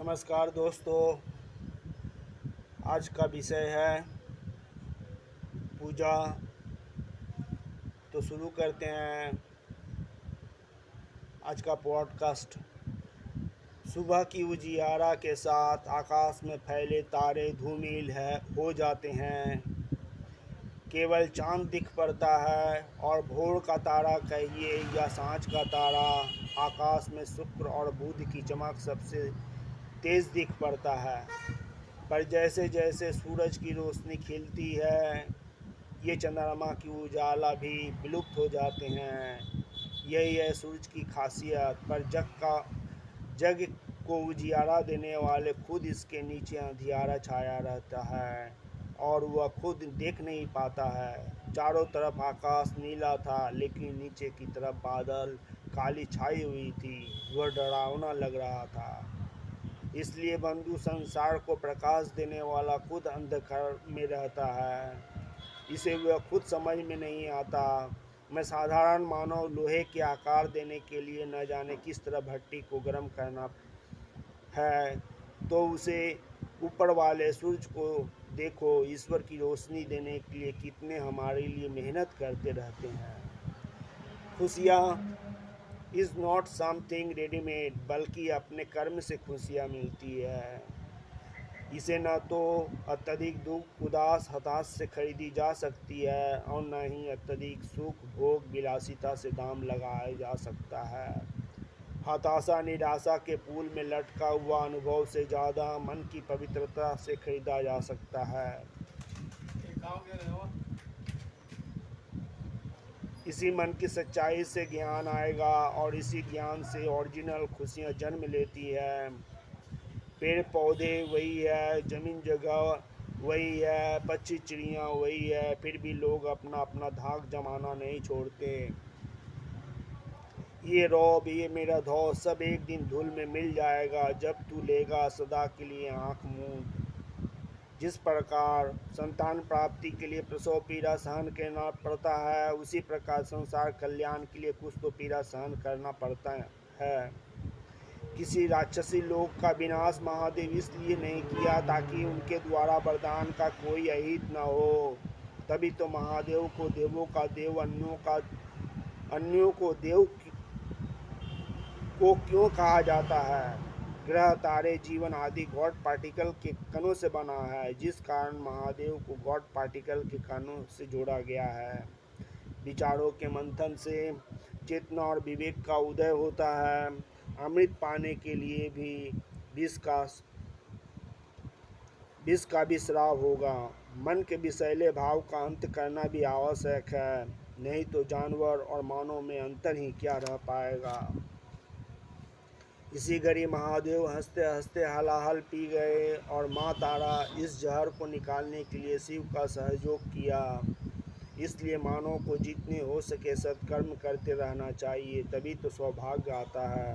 नमस्कार दोस्तों, आज का विषय है पूजा। तो शुरू करते हैं आज का पॉडकास्ट। सुबह की उजियारा के साथ आकाश में फैले तारे धूमिल हो जाते हैं। केवल चांद दिख पड़ता है और भोर का तारा कहिए या सांझ का तारा, आकाश में शुक्र और बुध की चमक सबसे तेज़ दिख पड़ता है। पर जैसे जैसे सूरज की रोशनी खिलती है, ये चंद्रमा की उजाला भी विलुप्त हो जाते हैं। यही है सूरज की खासियत। पर जग को उजियारा देने वाले खुद इसके नीचे अंधियारा छाया रहता है और वह खुद देख नहीं पाता है। चारों तरफ आकाश नीला था, लेकिन नीचे की तरफ बादल काली छाई हुई थी। वह डरावना लग रहा था। इसलिए बंधु संसार को प्रकाश देने वाला खुद अंधकार में रहता है। इसे वह खुद समझ में नहीं आता। मैं साधारण मानव लोहे के आकार देने के लिए न जाने किस तरह भट्टी को गर्म करना है, तो उसे ऊपर वाले सूरज को देखो, ईश्वर की रोशनी देने के लिए कितने हमारे लिए मेहनत करते रहते हैं। खुशियाँ इज़ नॉट समथिंग रेडीमेड, बल्कि अपने कर्म से खुशियाँ मिलती है। इसे न तो अत्यधिक दुख, उदास, हताश से खरीदी जा सकती है और न ही अत्यधिक सुख, भोग, विलासिता से दाम लगाया जा सकता है। हताशा निराशा के पुल में लटका हुआ अनुभव से ज़्यादा मन की पवित्रता से खरीदा जा सकता है। इसी मन की सच्चाई से ज्ञान आएगा और इसी ज्ञान से ओरिजिनल खुशियाँ जन्म लेती है। पेड़ पौधे वही है, ज़मीन जगह वही है, पक्षी चिड़ियाँ वही है, फिर भी लोग अपना अपना धाक जमाना नहीं छोड़ते। ये रौब, ये मेरा धौ, सब एक दिन धूल में मिल जाएगा जब तू लेगा सदा के लिए आँख मूंद। जिस प्रकार संतान प्राप्ति के लिए प्रसव पीड़ा सहन करना पड़ता है, उसी प्रकार संसार कल्याण के लिए कुछ तो पीड़ा सहन करना पड़ता है। किसी राक्षसी लोक का विनाश महादेव इसलिए नहीं किया ताकि उनके द्वारा वरदान का कोई अहित न हो। तभी तो महादेव को देवों का देव, अन्यों को देव को क्यों कहा जाता है। ग्रह, तारे, जीवन आदि गॉड पार्टिकल के कणों से बना है, जिस कारण महादेव को गॉड पार्टिकल के कणों से जोड़ा गया है। विचारों के मंथन से चेतना और विवेक का उदय होता है। अमृत पाने के लिए भी विष का भी श्राव होगा। मन के विषैले भाव का अंत करना भी आवश्यक है, नहीं तो जानवर और मानव में अंतर ही क्या रह पाएगा। इसी घड़ी महादेव हंसते हंसते हलाहल पी गए और माँ तारा इस जहर को निकालने के लिए शिव का सहयोग किया। इसलिए मानव को जितने हो सके सत्कर्म करते रहना चाहिए, तभी तो सौभाग्य आता है।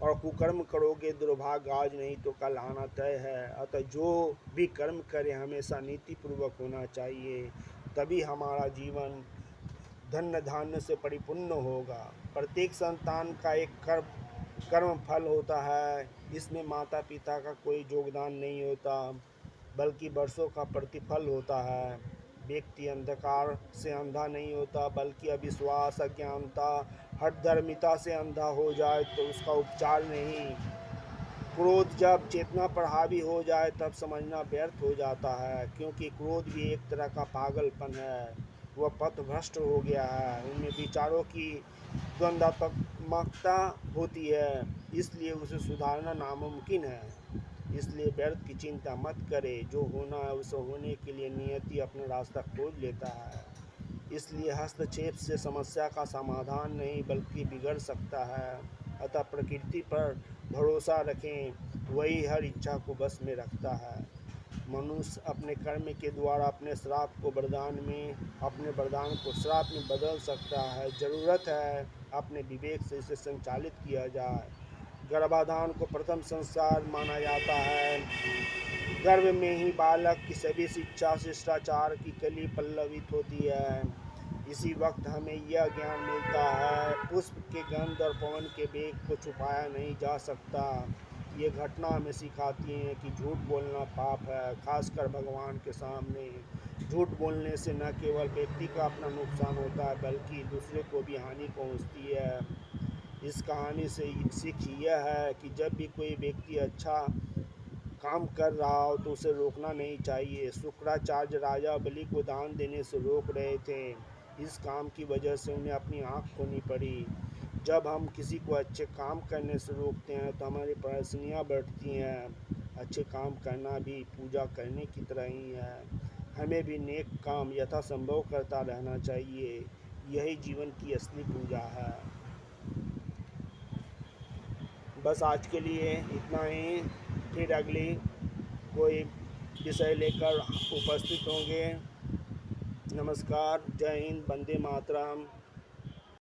और कुकर्म करोगे दुर्भाग्य आज नहीं तो कल आना तय है। अतः जो भी कर्म करे हमेशा नीतिपूर्वक होना चाहिए, तभी हमारा जीवन धन्य धान्य से परिपूर्ण होगा। प्रत्येक संतान का एक कर्म फल होता है। इसमें माता पिता का कोई योगदान नहीं होता, बल्कि वर्षों का प्रतिफल होता है। व्यक्ति अंधकार से अंधा नहीं होता, बल्कि अविश्वास, अज्ञानता, हठधर्मिता से अंधा हो जाए तो उसका उपचार नहीं। क्रोध जब चेतना पर हावी हो जाए तब समझना व्यर्थ हो जाता है, क्योंकि क्रोध भी एक तरह का पागलपन है। वह पथभ्रष्ट हो गया है, उनमें विचारों की द्वंद्वात्मकता होती है, इसलिए उसे सुधारना नामुमकिन है। इसलिए व्यर्थ की चिंता मत करे, जो होना है उसे होने के लिए नियति अपना रास्ता खोज लेता है। इसलिए हस्तक्षेप से समस्या का समाधान नहीं बल्कि बिगड़ सकता है। अतः प्रकृति पर भरोसा रखें, वही हर इच्छा को बस में रखता है। मनुष्य अपने कर्म के द्वारा अपने श्राप को वरदान में, अपने वरदान को श्राप में बदल सकता है। ज़रूरत है अपने विवेक से इसे संचालित किया जाए। गर्भाधान को प्रथम संस्कार माना जाता है। गर्भ में ही बालक की सभी शिक्षा शिष्टाचार की कली पल्लवित होती है। इसी वक्त हमें यह ज्ञान मिलता है, पुष्प के गंध और पवन के वेग को छुपाया नहीं जा सकता। ये घटना हमें सिखाती है कि झूठ बोलना पाप है, खासकर भगवान के सामने। झूठ बोलने से न केवल व्यक्ति का अपना नुकसान होता है बल्कि दूसरे को भी हानि पहुंचती है। इस कहानी से एक सीख यह है कि जब भी कोई व्यक्ति अच्छा काम कर रहा हो तो उसे रोकना नहीं चाहिए। शुक्राचार्य राजा बलि को दान देने से रोक रहे थे। इस काम की वजह से उन्हें अपनी आँख खोनी पड़ी। जब हम किसी को अच्छे काम करने से रोकते हैं तो हमारी परेशानियाँ बढ़ती हैं। अच्छे काम करना भी पूजा करने की तरह ही है। हमें भी नेक काम यथासंभव करता रहना चाहिए। यही जीवन की असली पूजा है। बस आज के लिए इतना ही। फिर अगली कोई विषय लेकर उपस्थित होंगे। नमस्कार, जय हिंद, वंदे मातरम।